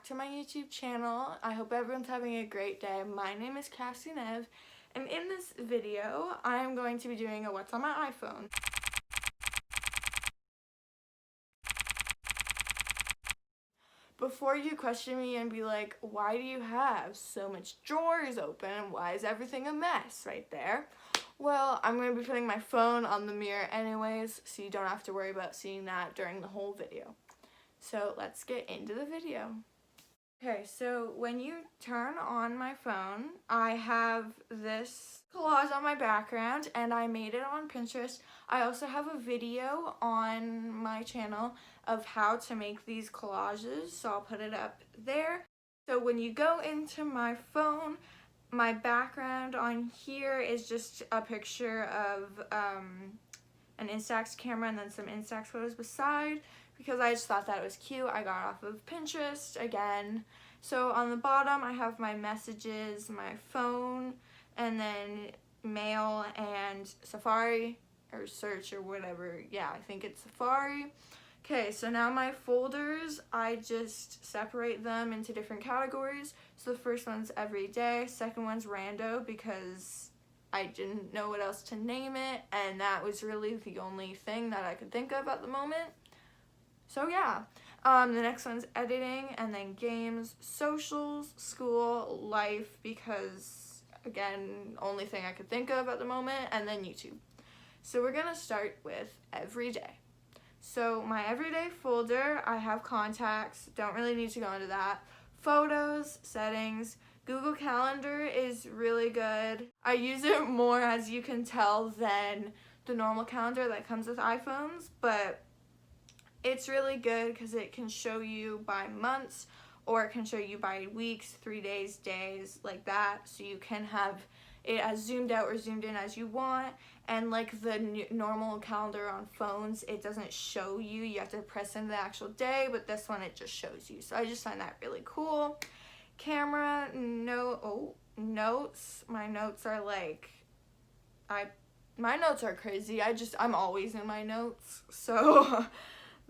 back to my YouTube channel. I hope everyone's having a great day. My name is Kassia Neve, and in this video, I am going to be doing a what's on my iPhone. Before you question me and be like, why do you have so much drawers open? Why is everything a mess right there? Well, I'm going to be putting my phone on the mirror anyways, so you don't have to worry about seeing that during the whole video. So let's get into the video. Okay, so when you turn on my phone, I have this collage on my background and I made it on Pinterest. I also have a video on my channel of how to make these collages, so I'll put it up there. So when you go into my phone, my background on here is just a picture of an Instax camera and then some Instax photos beside, because I just thought that it was cute. I got off of Pinterest again. So on the bottom I have my messages, my phone, and then mail and Safari or search or whatever. Yeah, I think it's Safari. Okay, so now my folders, I just separate them into different categories. So the first one's everyday, second one's rando because I didn't know what else to name it, and that was really the only thing that I could think of at the moment. So yeah, the next one's editing, and then games, socials, school, life, because again, only thing I could think of at the moment, and then YouTube. So we're gonna start with everyday. So my everyday folder, I have contacts, don't really need to go into that. Photos, settings, Google Calendar is really good. I use it more, as you can tell, than the normal calendar that comes with iPhones, but it's really good because it can show you by months, or it can show you by weeks, 3 days, days, like that, so you can have it as zoomed out or zoomed in as you want. And like the normal calendar on phones, it doesn't show you, you have to press in the actual day, but this one it just shows you, so I just find that really cool. Camera, notes, my notes are like, my notes are crazy. I'm always in my notes, so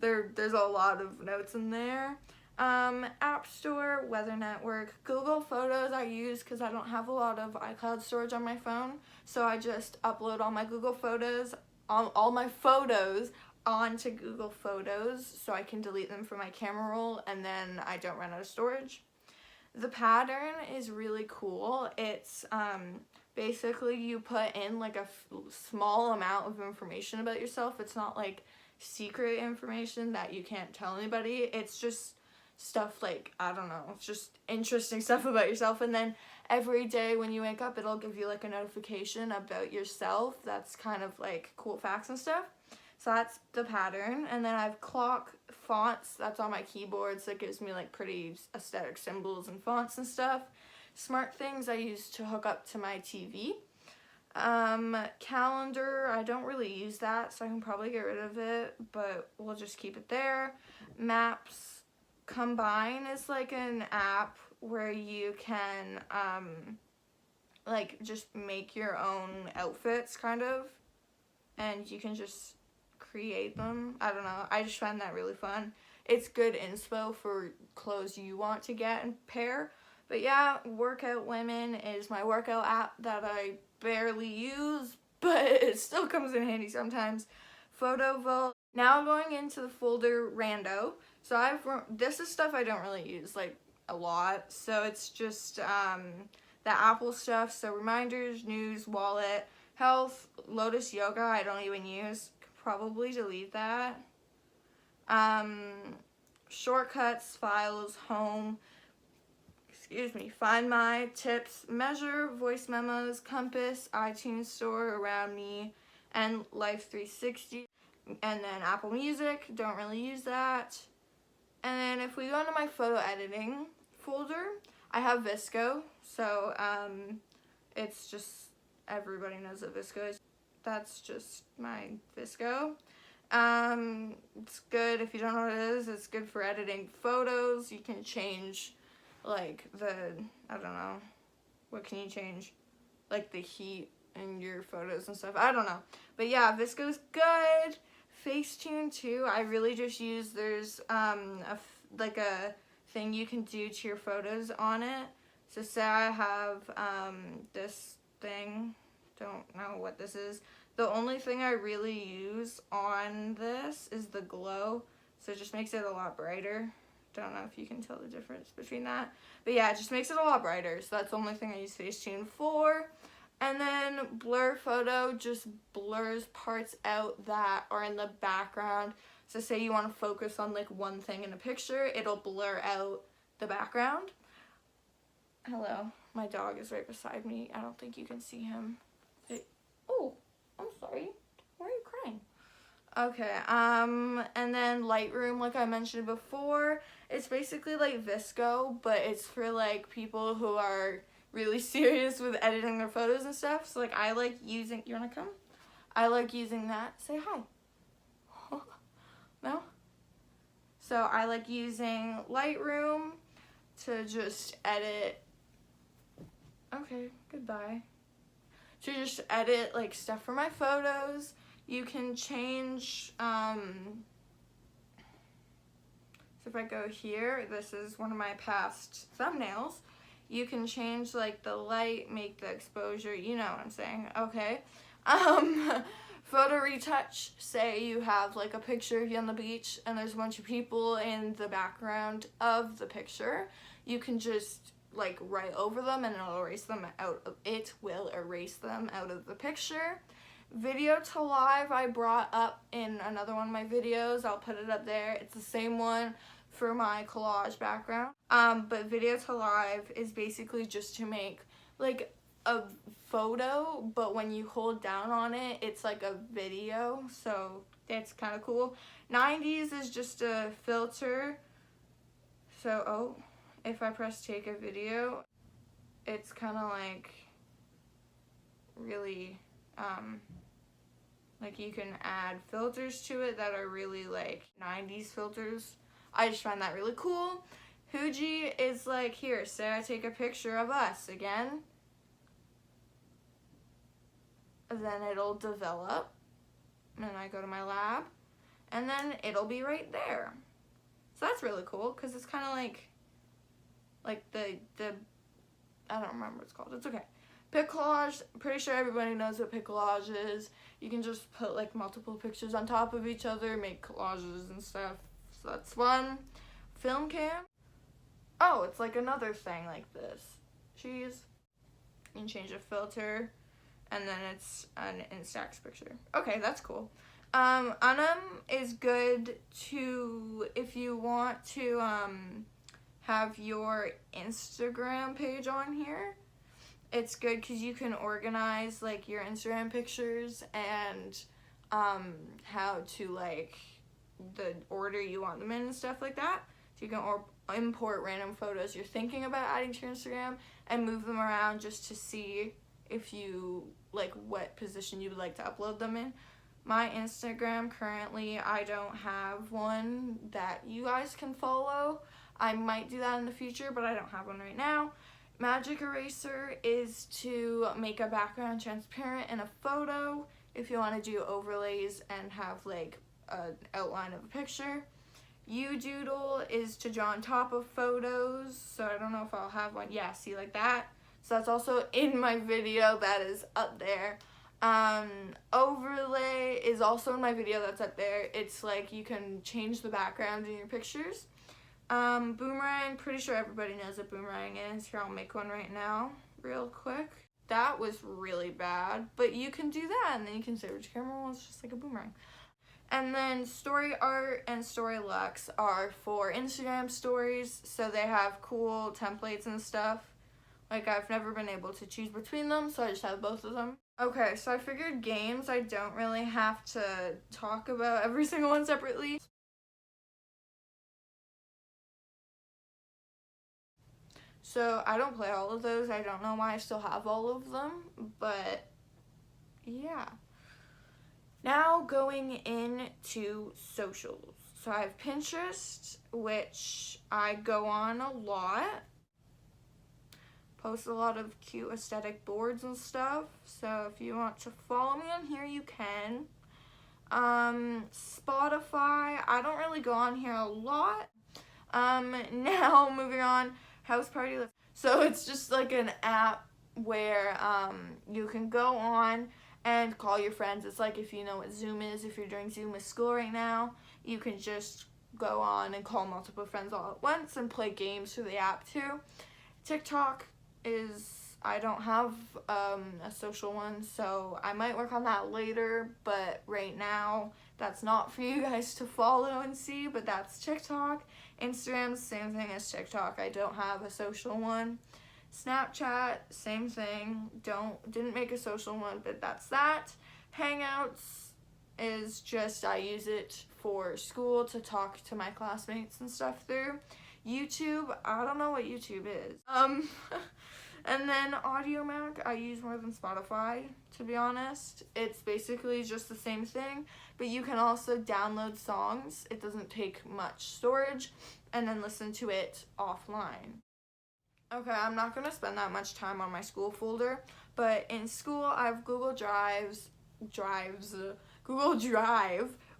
there's a lot of notes in there. App Store, Weather Network, Google Photos I use because I don't have a lot of iCloud storage on my phone, so I just upload all my Google Photos, all my photos onto Google Photos so I can delete them from my camera roll and then I don't run out of storage. The pattern is really cool. It's basically you put in like a small amount of information about yourself. It's not like secret information that you can't tell anybody. It's just stuff like, I don't know, it's just interesting stuff about yourself, and then every day when you wake up it'll give you like a notification about yourself that's kind of like cool facts and stuff. So that's the pattern. And then I have clock fonts, that's on my keyboard, so it gives me like pretty aesthetic symbols and fonts and stuff. Smart things I use to hook up to my TV. Calendar, I don't really use that, so I can probably get rid of it, but we'll just keep it there. Maps, Combine is like an app where you can like just make your own outfits kind of, and you can just create them. I don't know, I just find that really fun. It's good inspo for clothes you want to get and pair. But yeah, Workout Women is my workout app that I barely use, but it still comes in handy sometimes. Photo Vault. Now going into the folder rando. So this is stuff I don't really use like a lot. So it's just the Apple stuff. So reminders, news, wallet, health, Lotus Yoga I don't even use. Could probably delete that. Shortcuts, files, home, Find My, tips, measure, voice memos, compass, iTunes Store, around me, and Life 360. And then Apple Music, don't really use that. And then if we go into my photo editing folder, I have Visco. So it's just, everybody knows what Visco is. That's just my Visco. It's good if you don't know what it is. It's good for editing photos. You can change like I don't know, what can you change? Like the heat in your photos and stuff. I don't know. But yeah, Visco's good. Facetune too. I really just use, there's a thing you can do to your photos on it. So say I have this thing, don't know what this is. The only thing I really use on this is the glow, so it just makes it a lot brighter. Don't know if you can tell the difference between that, but yeah, it just makes it a lot brighter. So that's the only thing I use Facetune for. And then blur photo just blurs parts out that are in the background. So say you want to focus on like one thing in a picture, it'll blur out the background. Hello, my dog is right beside me. I don't think you can see him. Oh, I'm sorry. Why are you crying? Okay, and then Lightroom, like I mentioned before, it's basically like Visco, but it's for like people who are really serious with editing their photos and stuff. So like I like using, you wanna come? I like using that. Say hi. No? So I like using Lightroom to just edit. Okay, goodbye. To just edit like stuff for my photos. You can change, so if I go here, this is one of my past thumbnails. You can change like the light, make the exposure, you know what I'm saying, okay. Photo retouch, say you have like a picture of you on the beach and there's a bunch of people in the background of the picture. You can just like write over them and it'll erase them out of, it will erase them out of the picture. Video to live I brought up in another one of my videos. I'll put it up there. It's the same one for my collage background. But video to live is basically just to make like a photo, but when you hold down on it, it's like a video. So that's kind of cool. 90s is just a filter. So, if I press take a video, it's kind of like really, like you can add filters to it that are really like 90s filters. I just find that really cool. Fuji is like, here, say I take a picture of us again. Then it'll develop. And I go to my lab. And then it'll be right there. So that's really cool because it's kind of like the I don't remember what it's called. It's okay. Pic collage, pretty sure everybody knows what pic collage is. You can just put like multiple pictures on top of each other, make collages and stuff. So that's fun. Film cam. Oh, it's like another thing like this. Cheese. You can change a filter, and then it's an Instax picture. Okay, that's cool. Unum is good to, if you want to have your Instagram page on here. It's good because you can organize like your Instagram pictures and how to like the order you want them in and stuff like that. So you can import random photos you're thinking about adding to your Instagram and move them around just to see if you like what position you would like to upload them in. My Instagram currently, I don't have one that you guys can follow. I might do that in the future, but I don't have one right now. Magic eraser is to make a background transparent in a photo if you want to do overlays and have like an outline of a picture. Udoodle is to draw on top of photos, so I don't know if I'll have one. Yeah, see, like that. So that's also in my video that is up there. Overlay is also in my video that's up there. It's like you can change the background in your pictures. Boomerang, pretty sure everybody knows what boomerang is. Here, I'll make one right now, real quick. That was really bad, but you can do that, and then you can say which camera was just like a boomerang. And then Story Art and Story Lux are for Instagram stories, so they have cool templates and stuff. Like, I've never been able to choose between them, so I just have both of them. Okay, so I figured games, I don't really have to talk about every single one separately. So I don't play all of those. I don't know why I still have all of them, but yeah. Now going into socials. So I have Pinterest, which I go on a lot. Post a lot of cute aesthetic boards and stuff. So if you want to follow me on here, you can. Spotify, I don't really go on here a lot. Now moving on, house party. So it's just like an app where you can go on and call your friends. It's like if you know what Zoom is, if you're doing Zoom with school right now, you can just go on and call multiple friends all at once and play games through the app too. TikTok is, I don't have a social one, so I might work on that later, but right now that's not for you guys to follow and see, but that's TikTok. Instagram's same thing as TikTok. I don't have a social one. Snapchat, same thing. Didn't make a social one, but that's that. Hangouts is just, I use it for school to talk to my classmates and stuff through. YouTube, I don't know what YouTube is. And then Audiomack, I use more than Spotify, to be honest. It's basically just the same thing, but you can also download songs. It doesn't take much storage, and then listen to it offline. Okay, I'm not going to spend that much time on my school folder, but in school I have Google Drive,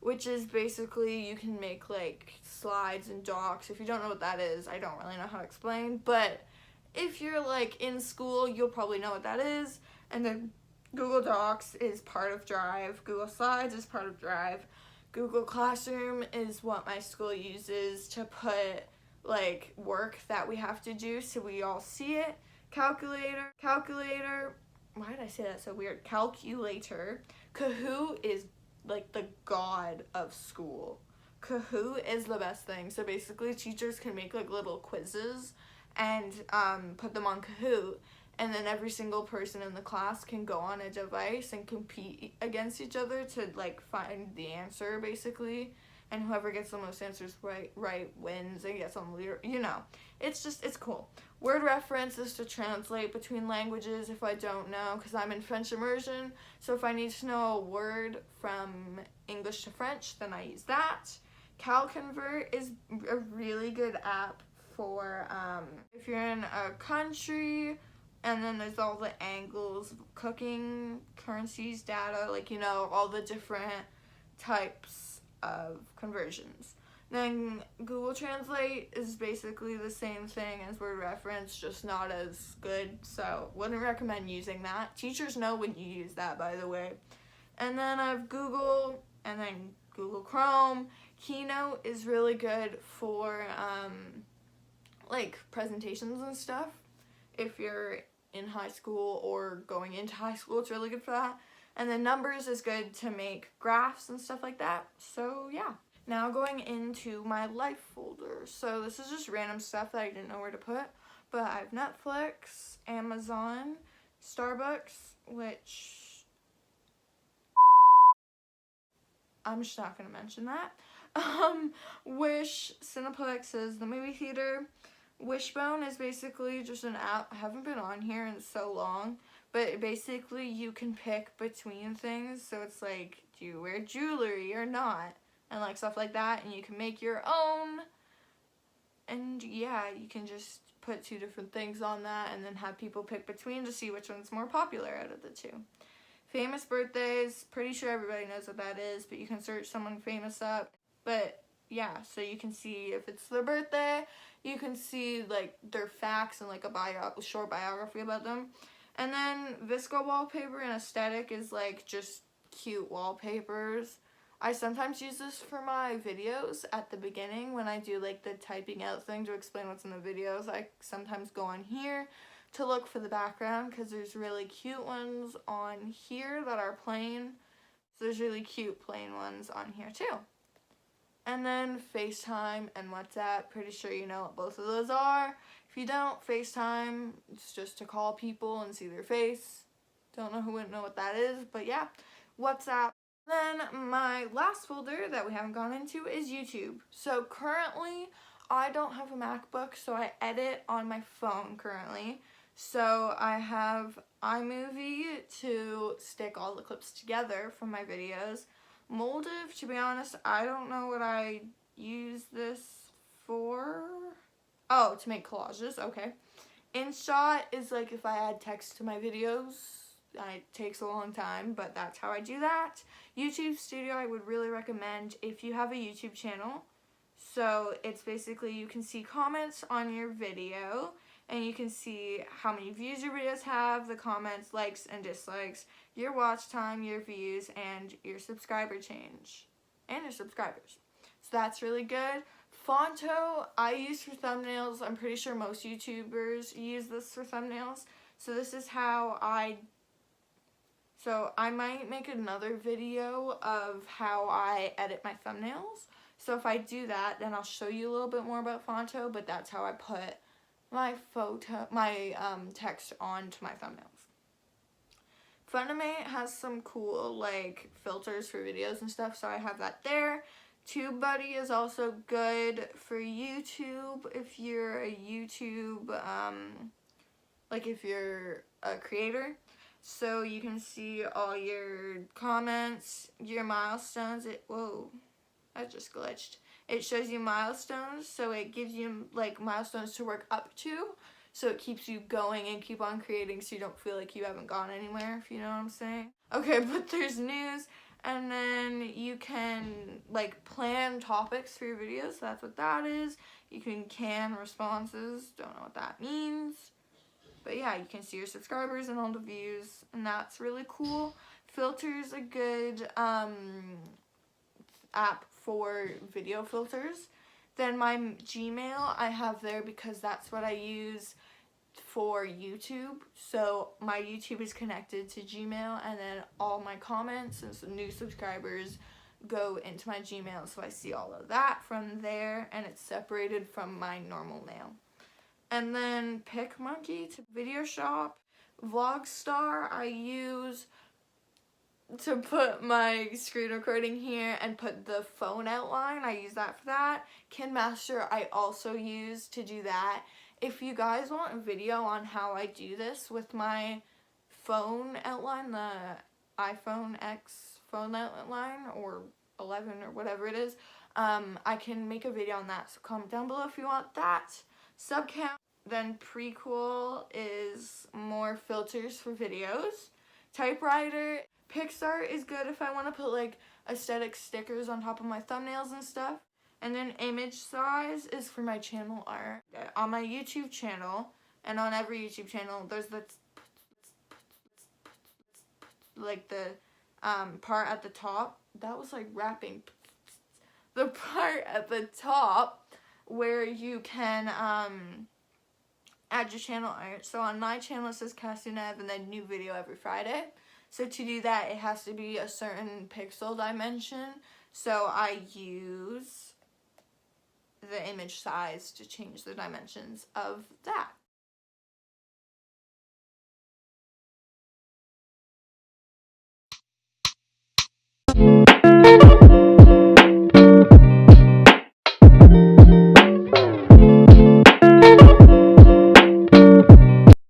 which is basically you can make like slides and docs. If you don't know what that is, I don't really know how to explain, but if you're like in school, you'll probably know what that is. And then Google Docs is part of Drive. Google Slides is part of Drive. Google Classroom is what my school uses to put like work that we have to do so we all see it. Calculator, why did I say that so weird? Calculator. Kahoot is like the god of school. Kahoot is the best thing. So basically teachers can make like little quizzes and put them on Kahoot, and then every single person in the class can go on a device and compete against each other to like find the answer basically, and whoever gets the most answers right wins and gets on the leader. You know, it's cool. Word reference is to translate between languages if I don't know, because I'm in French immersion, so if I need to know a word from English to French, then I use that. CalConvert is a really good app for if you're in a country, and then there's all the angles, cooking, currencies, data, like, you know, all the different types of conversions. Then Google Translate is basically the same thing as word reference, just not as good, so wouldn't recommend using that. Teachers know when you use that, by the way. And then I have Google, and then Google Chrome. Keynote is really good for like presentations and stuff. If you're in high school or going into high school, it's really good for that. And then Numbers is good to make graphs and stuff like that. So yeah. Now going into my life folder. So this is just random stuff that I didn't know where to put. But I have Netflix, Amazon, Starbucks, which I'm just not going to mention that. Wish, Cineplex is the movie theater. Wishbone is basically just an app. I haven't been on here in so long, but basically you can pick between things. So it's like, do you wear jewelry or not? And like stuff like that, and you can make your own. And yeah, you can just put two different things on that and then have people pick between to see which one's more popular out of the two. Famous birthdays, pretty sure everybody knows what that is, but you can search someone famous up. But yeah, so you can see if it's their birthday, you can see like their facts and like a short biography about them. And then Visco wallpaper and aesthetic is like just cute wallpapers. I sometimes use this for my videos at the beginning when I do like the typing out thing to explain what's in the videos. I sometimes go on here to look for the background because there's really cute ones on here that are plain. So there's really cute plain ones on here too. And then FaceTime and WhatsApp, pretty sure you know what both of those are. If you don't, FaceTime, it's just to call people and see their face. Don't know who wouldn't know what that is, but yeah, WhatsApp. Then my last folder that we haven't gone into is YouTube. So currently, I don't have a MacBook, so I edit on my phone currently. So I have iMovie to stick all the clips together from my videos. Moldiv, to be honest, I don't know what I use this for. Oh, to make collages, okay. InShot is like if I add text to my videos. It takes a long time, but that's how I do that. YouTube Studio I would really recommend if you have a YouTube channel. So it's basically you can see comments on your video, and you can see how many views your videos have, the comments, likes and dislikes, your watch time, your views, and your subscriber change, and your subscribers. So that's really good. Fonto I use for thumbnails. I'm pretty sure most YouTubers use this for thumbnails. So this is how I might make another video of how I edit my thumbnails. So if I do that, then I'll show you a little bit more about Fonto, but that's how I put my text onto my thumbnails. Funimate has some cool like filters for videos and stuff, so I have that there. TubeBuddy is also good for YouTube if you're a YouTube, like if you're a creator. So you can see all your comments, your milestones. Whoa, that just glitched. It shows you milestones, so it gives you like milestones to work up to. So it keeps you going and keep on creating so you don't feel like you haven't gone anywhere, if you know what I'm saying. Okay, but there's news, and then you can like plan topics for your videos. So that's what that is. You can can responses. Don't know what that means. But yeah, you can see your subscribers and all the views, and that's really cool. Filter's a good app for video filters. Then my Gmail I have there because that's what I use for YouTube. So my YouTube is connected to Gmail, and then all my comments and some new subscribers go into my Gmail, so I see all of that from there, and it's separated from my normal mail. And then PicMonkey to video shop. Vlogstar I use to put my screen recording here and put the phone outline. I use that for that. KinMaster I also use to do that. If you guys want a video on how I do this with my phone outline, the iPhone X phone outline, or 11 or whatever it is, I can make a video on that. So comment down below if you want that. Subcount. Then Prequel is more filters for videos. Typewriter. Pixar is good if I want to put like aesthetic stickers on top of my thumbnails and stuff. And then image size is for my channel art. On my YouTube channel, and on every YouTube channel, there's the like the part at the top. That was like rapping. The part at the top where you can add your channel art. So on my channel it says Kassia Neve and then new video every Friday. So to do that, it has to be a certain pixel dimension. So I use the image size to change the dimensions of that.